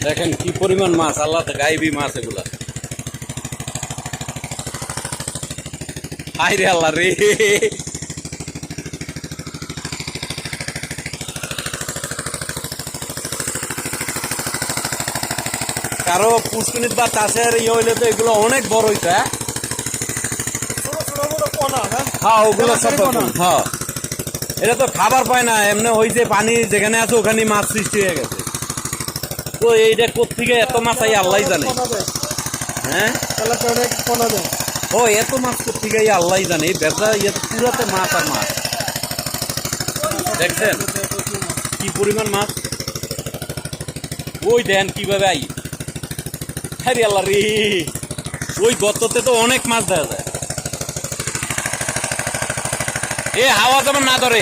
দেখেন কি পরিমাণ মাছ, আল্লাহ গাইবি মাছ এগুলা। হাই রে আল্লাহ রে, কারো পুষ্কুনিত বা চাষের ইয়ে হইলে তো এগুলো অনেক বড় হইতো। হ্যাঁ ওগুলো সব হ্যাঁ, এটা তো খাবার পায় না, এমনি হয়েছে পানি যেখানে আছে ওখানে মাছ সৃষ্টি হয়ে গেছে। তো এইটা কোত্থেকে এত মাছ আই আল্লাহ জানে। হ্যাঁ ও এত মাছ কোত্থেকে আল্লাহ জানে, এই বেজা ইয়ে পুরাতে মাছ আর মাছ। দেখছেন কি পরিমাণ মাছ, ওই দেন কিভাবে আই। হ্যাঁ আল্লাহ রে, ওই গর্ততে তো অনেক মাছ দেখা যায়। এ হাওয়া যেমন না ধরে।